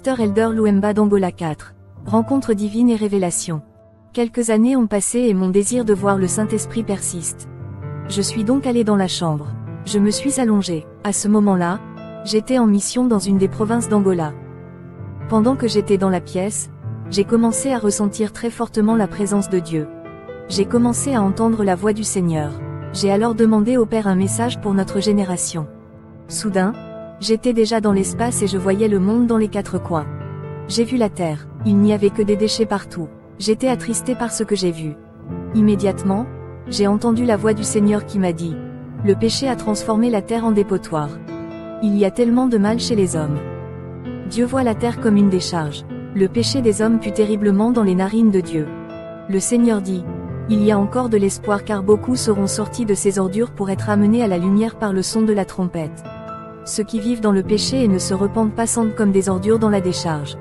Pasteur Elder Louemba d'Angola 4. Rencontre divine et révélation. Quelques années ont passé et mon désir de voir le Saint-Esprit persiste. Je suis donc allé dans la chambre. Je me suis allongé. À ce moment-là, j'étais en mission dans une des provinces d'Angola. Pendant que j'étais dans la pièce, j'ai commencé à ressentir très fortement la présence de Dieu. J'ai commencé à entendre la voix du Seigneur. J'ai alors demandé au Père un message pour notre génération. Soudain, j'étais déjà dans l'espace et je voyais le monde dans les quatre coins. J'ai vu la terre, il n'y avait que des déchets partout. J'étais attristé par ce que j'ai vu. Immédiatement, j'ai entendu la voix du Seigneur qui m'a dit: le péché a transformé la terre en dépotoir. Il y a tellement de mal chez les hommes. Dieu voit la terre comme une décharge. Le péché des hommes pue terriblement dans les narines de Dieu. Le Seigneur dit: il y a encore de l'espoir car beaucoup seront sortis de ces ordures pour être amenés à la lumière par le son de la trompette. Ceux qui vivent dans le péché et ne se repentent pas sentent comme des ordures dans la décharge.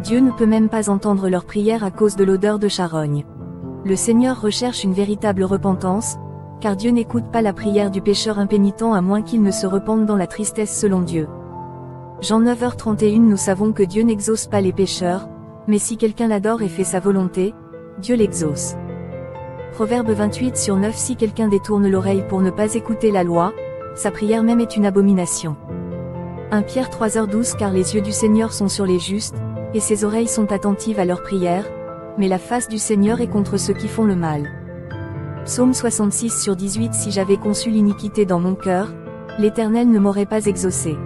Dieu ne peut même pas entendre leurs prières à cause de l'odeur de charogne. Le Seigneur recherche une véritable repentance, car Dieu n'écoute pas la prière du pécheur impénitent à moins qu'il ne se repente dans la tristesse selon Dieu. Jean 9h31. Nous savons que Dieu n'exauce pas les pécheurs, mais si quelqu'un l'adore et fait sa volonté, Dieu l'exauce. Proverbe 28/9. Si quelqu'un détourne l'oreille pour ne pas écouter la loi, sa prière même est une abomination. 1 Pierre 3h12. Car les yeux du Seigneur sont sur les justes, et ses oreilles sont attentives à leurs prières, mais la face du Seigneur est contre ceux qui font le mal. Psaume 66/18. Si j'avais conçu l'iniquité dans mon cœur, l'Éternel ne m'aurait pas exaucé.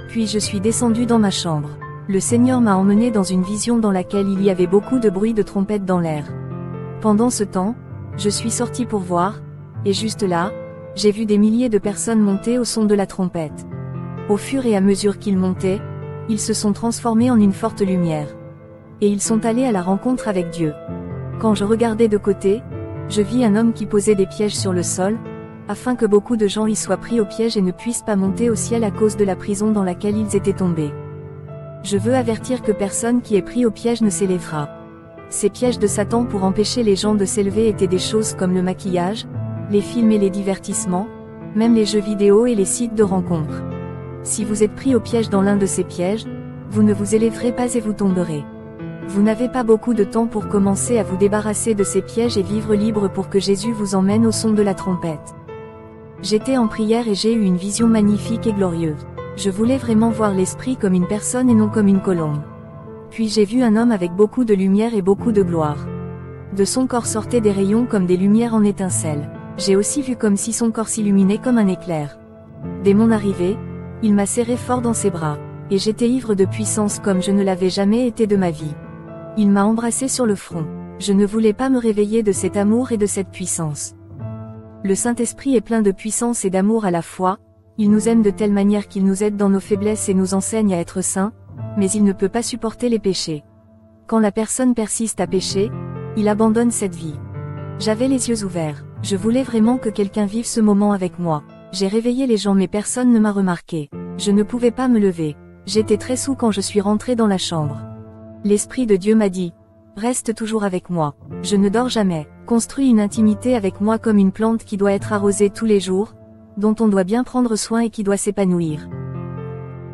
Puis je suis descendu dans ma chambre. Le Seigneur m'a emmené dans une vision dans laquelle il y avait beaucoup de bruit de trompette dans l'air. Pendant ce temps, je suis sorti pour voir, et juste là, j'ai vu des milliers de personnes monter au son de la trompette. Au fur et à mesure qu'ils montaient, ils se sont transformés en une forte lumière. Et ils sont allés à la rencontre avec Dieu. Quand je regardais de côté, je vis un homme qui posait des pièges sur le sol, afin que beaucoup de gens y soient pris au piège et ne puissent pas monter au ciel à cause de la prison dans laquelle ils étaient tombés. Je veux avertir que personne qui est pris au piège ne s'élèvera. Ces pièges de Satan pour empêcher les gens de s'élever étaient des choses comme le maquillage, les films et les divertissements, même les jeux vidéo et les sites de rencontres. Si vous êtes pris au piège dans l'un de ces pièges, vous ne vous élèverez pas et vous tomberez. Vous n'avez pas beaucoup de temps pour commencer à vous débarrasser de ces pièges et vivre libre pour que Jésus vous emmène au son de la trompette. J'étais en prière et j'ai eu une vision magnifique et glorieuse. Je voulais vraiment voir l'Esprit comme une personne et non comme une colombe. Puis j'ai vu un homme avec beaucoup de lumière et beaucoup de gloire. De son corps sortaient des rayons comme des lumières en étincelles. J'ai aussi vu comme si son corps s'illuminait comme un éclair. Dès mon arrivée, il m'a serré fort dans ses bras, et j'étais ivre de puissance comme je ne l'avais jamais été de ma vie. Il m'a embrassé sur le front. Je ne voulais pas me réveiller de cet amour et de cette puissance. Le Saint-Esprit est plein de puissance et d'amour à la fois, il nous aime de telle manière qu'il nous aide dans nos faiblesses et nous enseigne à être saints, mais il ne peut pas supporter les péchés. Quand la personne persiste à pécher, il abandonne cette vie. J'avais les yeux ouverts, je voulais vraiment que quelqu'un vive ce moment avec moi. J'ai réveillé les gens mais personne ne m'a remarqué. Je ne pouvais pas me lever. J'étais très saoul quand je suis rentré dans la chambre. L'Esprit de Dieu m'a dit: reste toujours avec moi. Je ne dors jamais. Construis une intimité avec moi comme une plante qui doit être arrosée tous les jours, dont on doit bien prendre soin et qui doit s'épanouir.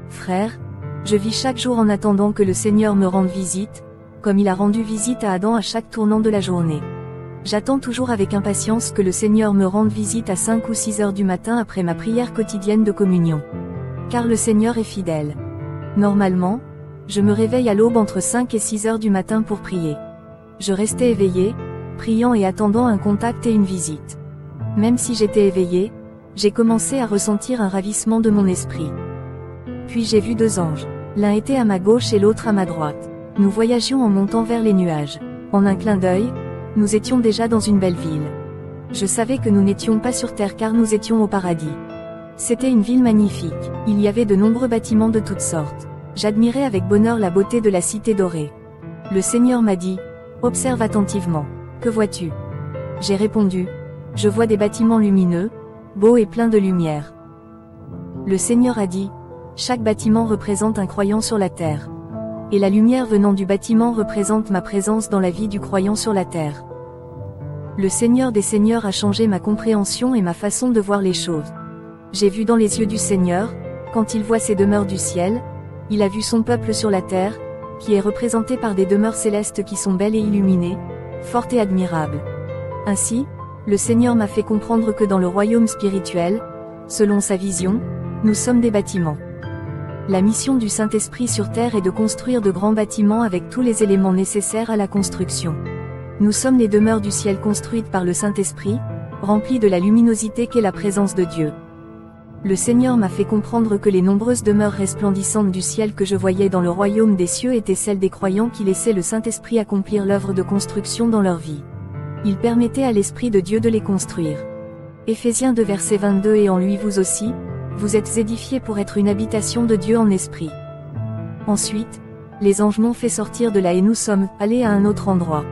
Frère, je vis chaque jour en attendant que le Seigneur me rende visite, comme il a rendu visite à Adam à chaque tournant de la journée. J'attends toujours avec impatience que le Seigneur me rende visite à 5 ou 6 heures du matin après ma prière quotidienne de communion. Car le Seigneur est fidèle. Normalement, je me réveille à l'aube entre 5 et 6 heures du matin pour prier. Je restais éveillé, priant et attendant un contact et une visite. Même si j'étais éveillé, j'ai commencé à ressentir un ravissement de mon esprit. Puis j'ai vu 2 anges. L'un était à ma gauche et l'autre à ma droite. Nous voyagions en montant vers les nuages. En un clin d'œil, nous étions déjà dans une belle ville. Je savais que nous n'étions pas sur terre car nous étions au paradis. C'était une ville magnifique. Il y avait de nombreux bâtiments de toutes sortes. J'admirais avec bonheur la beauté de la cité dorée. Le Seigneur m'a dit: observe attentivement. Que vois-tu? J'ai répondu: je vois des bâtiments lumineux, beaux et pleins de lumière. Le Seigneur a dit: chaque bâtiment représente un croyant sur la terre. Et la lumière venant du bâtiment représente ma présence dans la vie du croyant sur la terre. Le Seigneur des Seigneurs a changé ma compréhension et ma façon de voir les choses. J'ai vu dans les yeux du Seigneur, quand il voit ses demeures du ciel, Il a vu son peuple sur la terre, qui est représenté par des demeures célestes qui sont belles et illuminées, fortes et admirables. Ainsi, le Seigneur m'a fait comprendre que dans le royaume spirituel, selon sa vision, nous sommes des bâtiments. La mission du Saint-Esprit sur terre est de construire de grands bâtiments avec tous les éléments nécessaires à la construction. Nous sommes les demeures du ciel construites par le Saint-Esprit, remplies de la luminosité qu'est la présence de Dieu. Le Seigneur m'a fait comprendre que les nombreuses demeures resplendissantes du ciel que je voyais dans le royaume des cieux étaient celles des croyants qui laissaient le Saint-Esprit accomplir l'œuvre de construction dans leur vie. Il permettait à l'Esprit de Dieu de les construire. Éphésiens 2 verset 22 Et en lui vous aussi, vous êtes édifiés pour être une habitation de Dieu en esprit. Ensuite, les anges m'ont fait sortir de là et nous sommes allés à un autre endroit.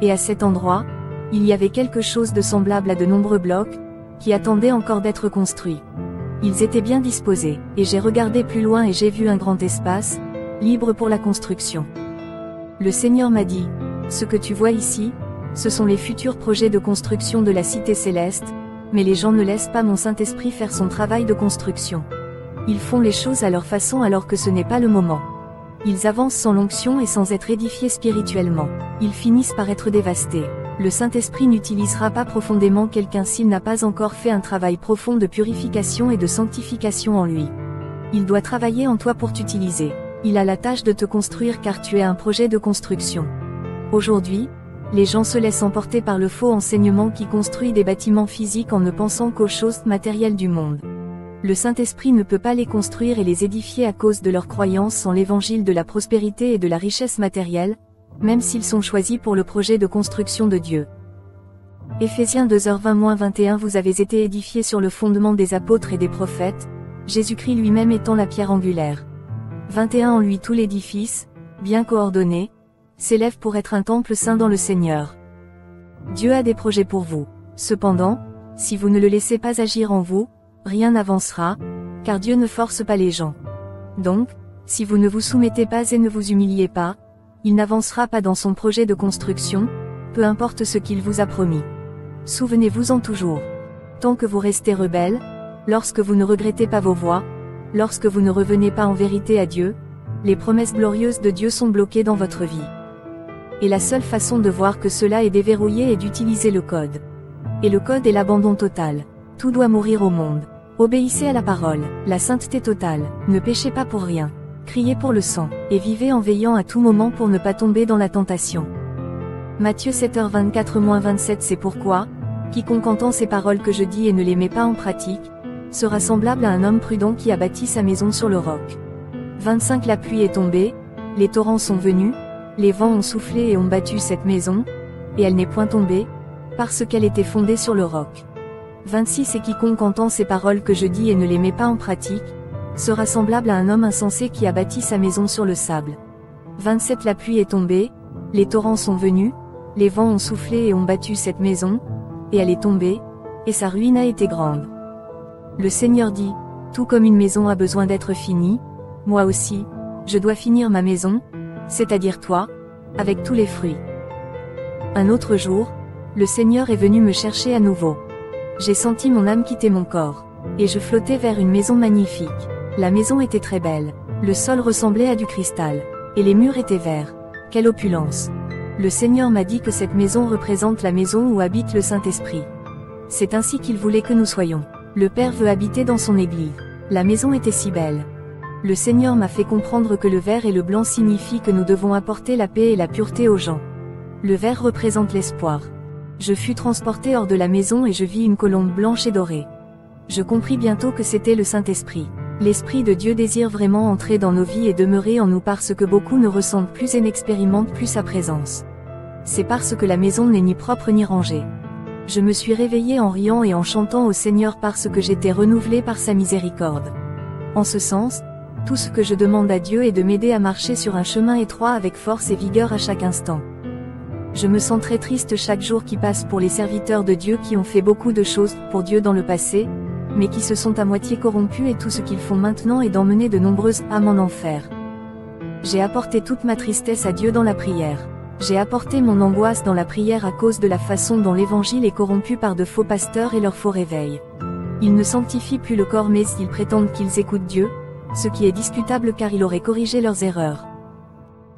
Et à cet endroit, il y avait quelque chose de semblable à de nombreux blocs, qui attendaient encore d'être construits. Ils étaient bien disposés, et j'ai regardé plus loin et j'ai vu un grand espace, libre pour la construction. Le Seigneur m'a dit, ce que tu vois ici, ce sont les futurs projets de construction de la cité céleste, mais les gens ne laissent pas mon Saint-Esprit faire son travail de construction. Ils font les choses à leur façon alors que ce n'est pas le moment. Ils avancent sans l'onction et sans être édifiés spirituellement. Ils finissent par être dévastés. Le Saint-Esprit n'utilisera pas profondément quelqu'un s'il n'a pas encore fait un travail profond de purification et de sanctification en lui. Il doit travailler en toi pour t'utiliser. Il a la tâche de te construire car tu es un projet de construction. Aujourd'hui, les gens se laissent emporter par le faux enseignement qui construit des bâtiments physiques en ne pensant qu'aux choses matérielles du monde. Le Saint-Esprit ne peut pas les construire et les édifier à cause de leur croyance sans l'évangile de la prospérité et de la richesse matérielle, même s'ils sont choisis pour le projet de construction de Dieu. Éphésiens 2h20-21 Vous avez été édifiés sur le fondement des apôtres et des prophètes, Jésus-Christ lui-même étant la pierre angulaire. 21 En lui tout l'édifice, bien coordonné, s'élève pour être un temple saint dans le Seigneur. Dieu a des projets pour vous. Cependant, si vous ne le laissez pas agir en vous, rien n'avancera, car Dieu ne force pas les gens. Donc, si vous ne vous soumettez pas et ne vous humiliez pas, il n'avancera pas dans son projet de construction, peu importe ce qu'il vous a promis. Souvenez-vous-en toujours. Tant que vous restez rebelles, lorsque vous ne regrettez pas vos voies, lorsque vous ne revenez pas en vérité à Dieu, les promesses glorieuses de Dieu sont bloquées dans votre vie. Et la seule façon de voir que cela est déverrouillé est d'utiliser le code. Et le code est l'abandon total. Tout doit mourir au monde. Obéissez à la parole, la sainteté totale, ne péchez pas pour rien. Criez pour le sang, et vivez en veillant à tout moment pour ne pas tomber dans la tentation. Matthieu 7h24-27 C'est pourquoi, quiconque entend ces paroles que je dis et ne les met pas en pratique, sera semblable à un homme prudent qui a bâti sa maison sur le roc. 25 La pluie est tombée, les torrents sont venus, les vents ont soufflé et ont battu cette maison, et elle n'est point tombée, parce qu'elle était fondée sur le roc. 26 Et quiconque entend ces paroles que je dis et ne les met pas en pratique, sera semblable à un homme insensé qui a bâti sa maison sur le sable. 27 La pluie est tombée, les torrents sont venus, les vents ont soufflé et ont battu cette maison, et elle est tombée, et sa ruine a été grande. Le Seigneur dit, tout comme une maison a besoin d'être finie, moi aussi, je dois finir ma maison, c'est-à-dire toi, avec tous les fruits. Un autre jour, le Seigneur est venu me chercher à nouveau. J'ai senti mon âme quitter mon corps, et je flottais vers une maison magnifique. La maison était très belle, le sol ressemblait à du cristal, et les murs étaient verts. Quelle opulence! Le Seigneur m'a dit que cette maison représente la maison où habite le Saint-Esprit. C'est ainsi qu'il voulait que nous soyons. Le Père veut habiter dans son Église. La maison était si belle. Le Seigneur m'a fait comprendre que le vert et le blanc signifient que nous devons apporter la paix et la pureté aux gens. Le vert représente l'espoir. Je fus transporté hors de la maison et je vis une colombe blanche et dorée. Je compris bientôt que c'était le Saint-Esprit. L'Esprit de Dieu désire vraiment entrer dans nos vies et demeurer en nous parce que beaucoup ne ressentent plus et n'expérimentent plus sa présence. C'est parce que la maison n'est ni propre ni rangée. Je me suis réveillé en riant et en chantant au Seigneur parce que j'étais renouvelé par sa miséricorde. En ce sens, tout ce que je demande à Dieu est de m'aider à marcher sur un chemin étroit avec force et vigueur à chaque instant. Je me sens très triste chaque jour qui passe pour les serviteurs de Dieu qui ont fait beaucoup de choses pour Dieu dans le passé, mais qui se sont à moitié corrompus et tout ce qu'ils font maintenant est d'emmener de nombreuses âmes en enfer. J'ai apporté toute ma tristesse à Dieu dans la prière. J'ai apporté mon angoisse dans la prière à cause de la façon dont l'évangile est corrompu par de faux pasteurs et leurs faux réveils. Ils ne sanctifient plus le corps mais ils prétendent qu'ils écoutent Dieu, ce qui est discutable car il aurait corrigé leurs erreurs.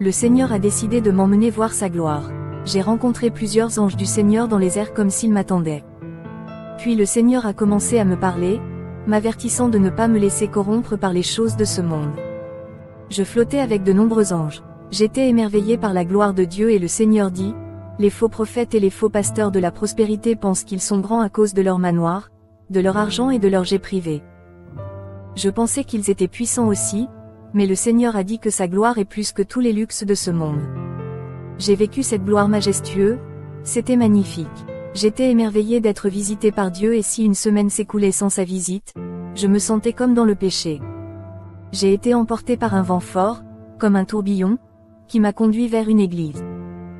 Le Seigneur a décidé de m'emmener voir sa gloire. J'ai rencontré plusieurs anges du Seigneur dans les airs comme s'ils m'attendaient. Puis le Seigneur a commencé à me parler, m'avertissant de ne pas me laisser corrompre par les choses de ce monde. Je flottais avec de nombreux anges. J'étais émerveillé par la gloire de Dieu et le Seigneur dit, « Les faux prophètes et les faux pasteurs de la prospérité pensent qu'ils sont grands à cause de leur manoir, de leur argent et de leur jet privé. » Je pensais qu'ils étaient puissants aussi, mais le Seigneur a dit que sa gloire est plus que tous les luxes de ce monde. J'ai vécu cette gloire majestueuse, c'était magnifique. J'étais émerveillé d'être visité par Dieu et si une semaine s'écoulait sans sa visite, je me sentais comme dans le péché. J'ai été emporté par un vent fort, comme un tourbillon, qui m'a conduit vers une église.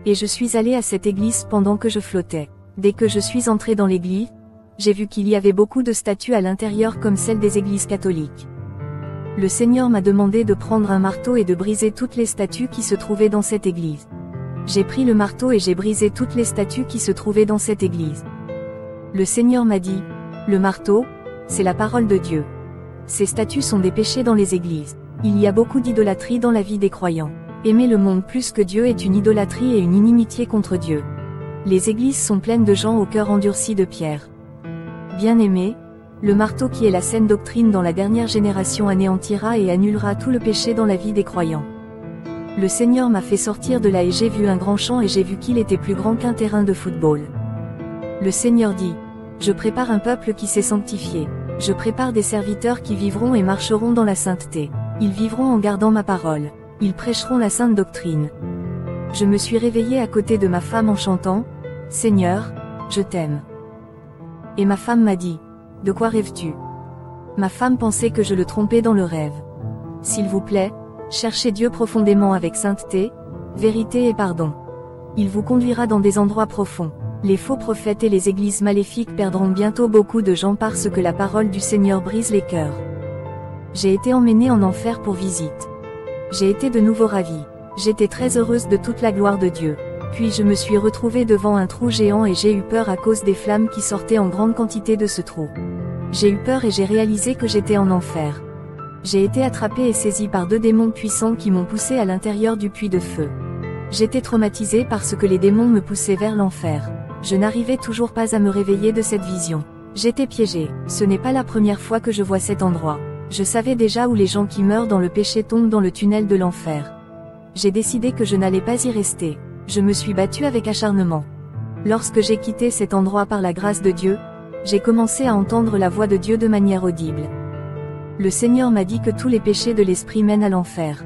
Et je suis allé à cette église pendant que je flottais. Dès que je suis entré dans l'église, j'ai vu qu'il y avait beaucoup de statues à l'intérieur comme celles des églises catholiques. Le Seigneur m'a demandé de prendre un marteau et de briser toutes les statues qui se trouvaient dans cette église. J'ai pris le marteau et j'ai brisé toutes les statues qui se trouvaient dans cette église. Le Seigneur m'a dit, le marteau, c'est la parole de Dieu. Ces statues sont des péchés dans les églises. Il y a beaucoup d'idolâtrie dans la vie des croyants. Aimer le monde plus que Dieu est une idolâtrie et une inimitié contre Dieu. Les églises sont pleines de gens au cœur endurci de pierre. Bien-aimés, le marteau qui est la saine doctrine dans la dernière génération anéantira et annulera tout le péché dans la vie des croyants. Le Seigneur m'a fait sortir de là et j'ai vu un grand champ et j'ai vu qu'il était plus grand qu'un terrain de football. Le Seigneur dit, « Je prépare un peuple qui s'est sanctifié. Je prépare des serviteurs qui vivront et marcheront dans la sainteté. Ils vivront en gardant ma parole. Ils prêcheront la sainte doctrine. » Je me suis réveillé à côté de ma femme en chantant, « Seigneur, je t'aime. » Et ma femme m'a dit, « De quoi rêves-tu » Ma femme pensait que je le trompais dans le rêve. S'il vous plaît, cherchez Dieu profondément avec sainteté, vérité et pardon. Il vous conduira dans des endroits profonds. Les faux prophètes et les églises maléfiques perdront bientôt beaucoup de gens parce que la parole du Seigneur brise les cœurs. J'ai été emmenée en enfer pour visite. J'ai été de nouveau ravie. J'étais très heureuse de toute la gloire de Dieu. Puis je me suis retrouvée devant un trou géant et j'ai eu peur à cause des flammes qui sortaient en grande quantité de ce trou. J'ai eu peur et j'ai réalisé que j'étais en enfer. J'ai été attrapée et saisie par 2 démons puissants qui m'ont poussée à l'intérieur du puits de feu. J'étais traumatisée parce que les démons me poussaient vers l'enfer. Je n'arrivais toujours pas à me réveiller de cette vision. J'étais piégée. Ce n'est pas la première fois que je vois cet endroit. Je savais déjà où les gens qui meurent dans le péché tombent dans le tunnel de l'enfer. J'ai décidé que je n'allais pas y rester. Je me suis battue avec acharnement. Lorsque j'ai quitté cet endroit par la grâce de Dieu, j'ai commencé à entendre la voix de Dieu de manière audible. Le Seigneur m'a dit que tous les péchés de l'esprit mènent à l'enfer.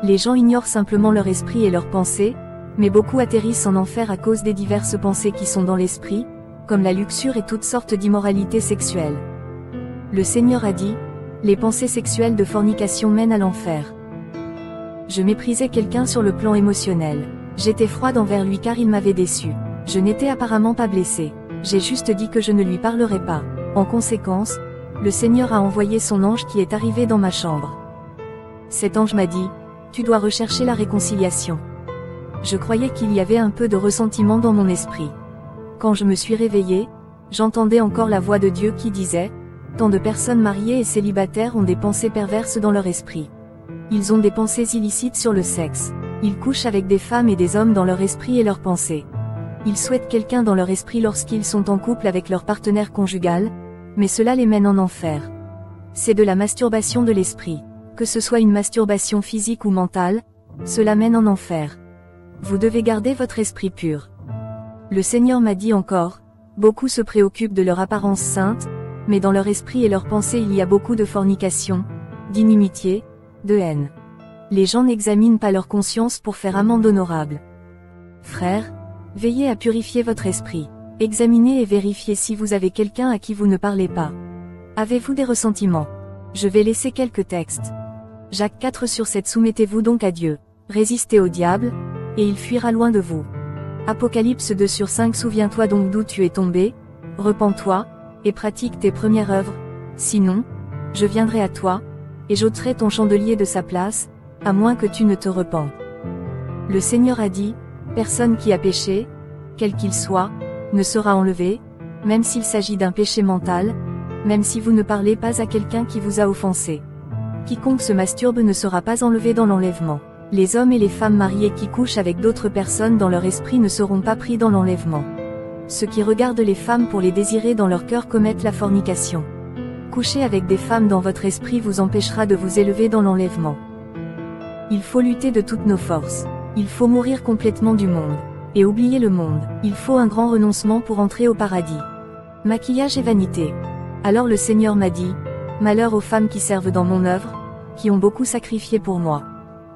Les gens ignorent simplement leur esprit et leurs pensées, mais beaucoup atterrissent en enfer à cause des diverses pensées qui sont dans l'esprit, comme la luxure et toutes sortes d'immoralités sexuelles. Le Seigneur a dit, les pensées sexuelles de fornication mènent à l'enfer. Je méprisais quelqu'un sur le plan émotionnel. J'étais froide envers lui car il m'avait déçu. Je n'étais apparemment pas blessée. J'ai juste dit que je ne lui parlerai pas. En conséquence, le Seigneur a envoyé son ange qui est arrivé dans ma chambre. Cet ange m'a dit, « Tu dois rechercher la réconciliation. » Je croyais qu'il y avait un peu de ressentiment dans mon esprit. Quand je me suis réveillée, j'entendais encore la voix de Dieu qui disait, « Tant de personnes mariées et célibataires ont des pensées perverses dans leur esprit. Ils ont des pensées illicites sur le sexe. Ils couchent avec des femmes et des hommes dans leur esprit et leurs pensées. Ils souhaitent quelqu'un dans leur esprit lorsqu'ils sont en couple avec leur partenaire conjugal, mais cela les mène en enfer. C'est de la masturbation de l'esprit. Que ce soit une masturbation physique ou mentale, cela mène en enfer. Vous devez garder votre esprit pur. » Le Seigneur m'a dit encore, « Beaucoup se préoccupent de leur apparence sainte, mais dans leur esprit et leurs pensées il y a beaucoup de fornication, d'inimitié, de haine. Les gens n'examinent pas leur conscience pour faire amende honorable. Frères, veillez à purifier votre esprit. Examinez et vérifiez si vous avez quelqu'un à qui vous ne parlez pas. Avez-vous des ressentiments? Je vais laisser quelques textes. Jacques 4:7 Soumettez-vous donc à Dieu. Résistez au diable, et il fuira loin de vous. Apocalypse 2:5 Souviens-toi donc d'où tu es tombé, repens-toi, et pratique tes premières œuvres, sinon, je viendrai à toi, et j'ôterai ton chandelier de sa place, à moins que tu ne te repens. Le Seigneur a dit, personne qui a péché, quel qu'il soit, ne sera enlevé, même s'il s'agit d'un péché mental, même si vous ne parlez pas à quelqu'un qui vous a offensé. Quiconque se masturbe ne sera pas enlevé dans l'enlèvement. Les hommes et les femmes mariés qui couchent avec d'autres personnes dans leur esprit ne seront pas pris dans l'enlèvement. Ceux qui regardent les femmes pour les désirer dans leur cœur commettent la fornication. Coucher avec des femmes dans votre esprit vous empêchera de vous élever dans l'enlèvement. Il faut lutter de toutes nos forces. Il faut mourir complètement du monde. Et oublier le monde. Il faut un grand renoncement pour entrer au paradis. Maquillage et vanité. Alors le Seigneur m'a dit, malheur aux femmes qui servent dans mon œuvre, qui ont beaucoup sacrifié pour moi.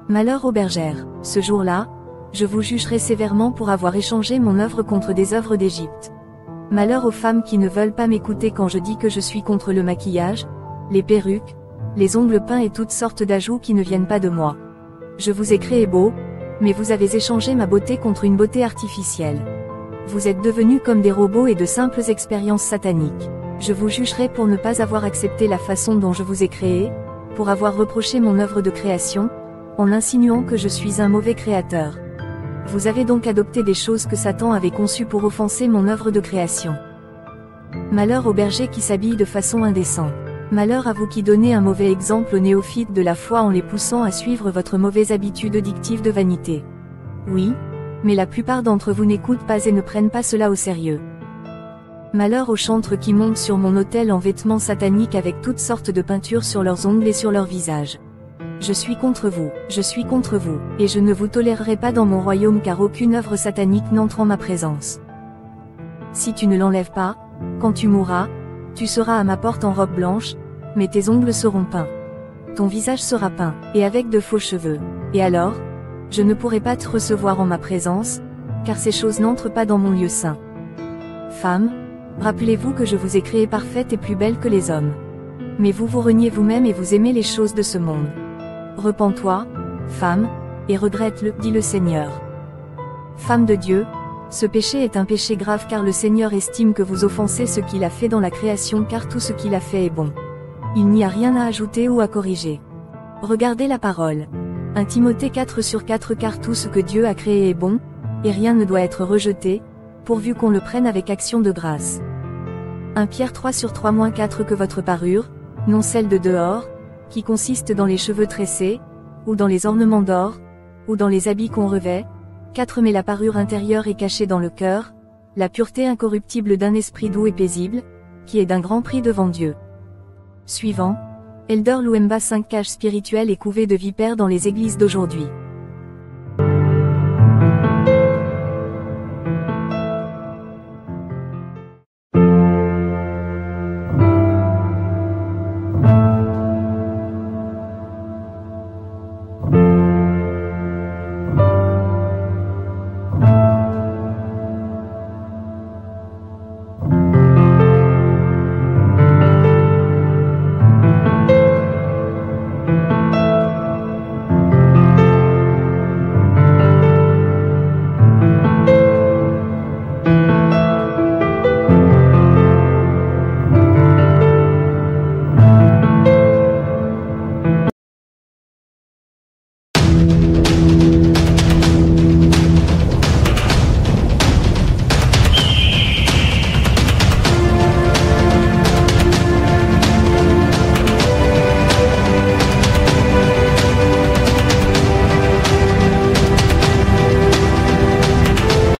Malheur aux bergères. Ce jour-là, je vous jugerai sévèrement pour avoir échangé mon œuvre contre des œuvres d'Égypte. Malheur aux femmes qui ne veulent pas m'écouter quand je dis que je suis contre le maquillage, les perruques, les ongles peints et toutes sortes d'ajouts qui ne viennent pas de moi. Je vous ai créé beau, mais vous avez échangé ma beauté contre une beauté artificielle. Vous êtes devenus comme des robots et de simples expériences sataniques. Je vous jugerai pour ne pas avoir accepté la façon dont je vous ai créé, pour avoir reproché mon œuvre de création, en insinuant que je suis un mauvais créateur. Vous avez donc adopté des choses que Satan avait conçues pour offenser mon œuvre de création. Malheur aux bergers qui s'habillent de façon indécente. Malheur à vous qui donnez un mauvais exemple aux néophytes de la foi en les poussant à suivre votre mauvaise habitude addictive de vanité. Oui, mais la plupart d'entre vous n'écoutent pas et ne prennent pas cela au sérieux. Malheur aux chantres qui montent sur mon autel en vêtements sataniques avec toutes sortes de peintures sur leurs ongles et sur leur visage. Je suis contre vous, et je ne vous tolérerai pas dans mon royaume car aucune œuvre satanique n'entre en ma présence. Si tu ne l'enlèves pas, quand tu mourras, tu seras à ma porte en robe blanche, mais tes ongles seront peints. Ton visage sera peint, et avec de faux cheveux. Et alors, je ne pourrai pas te recevoir en ma présence, car ces choses n'entrent pas dans mon lieu saint. Femmes, rappelez-vous que je vous ai créée parfaite et plus belle que les hommes. Mais vous vous reniez vous-même et vous aimez les choses de ce monde. Repens-toi, femme, et regrette-le, dit le Seigneur. Femme de Dieu, ce péché est un péché grave car le Seigneur estime que vous offensez ce qu'il a fait dans la création car tout ce qu'il a fait est bon. Il n'y a rien à ajouter ou à corriger. Regardez la parole. 1 Timothée 4/4 car tout ce que Dieu a créé est bon, et rien ne doit être rejeté, pourvu qu'on le prenne avec action de grâce. 1 Pierre 3/3-4 que votre parure, non celle de dehors, qui consiste dans les cheveux tressés, ou dans les ornements d'or, ou dans les habits qu'on revêt, 4 mais la parure intérieure est cachée dans le cœur, la pureté incorruptible d'un esprit doux et paisible, qui est d'un grand prix devant Dieu. Suivant, Elder Louemba 5 cages spirituelles et couvées de vipères dans les églises d'aujourd'hui.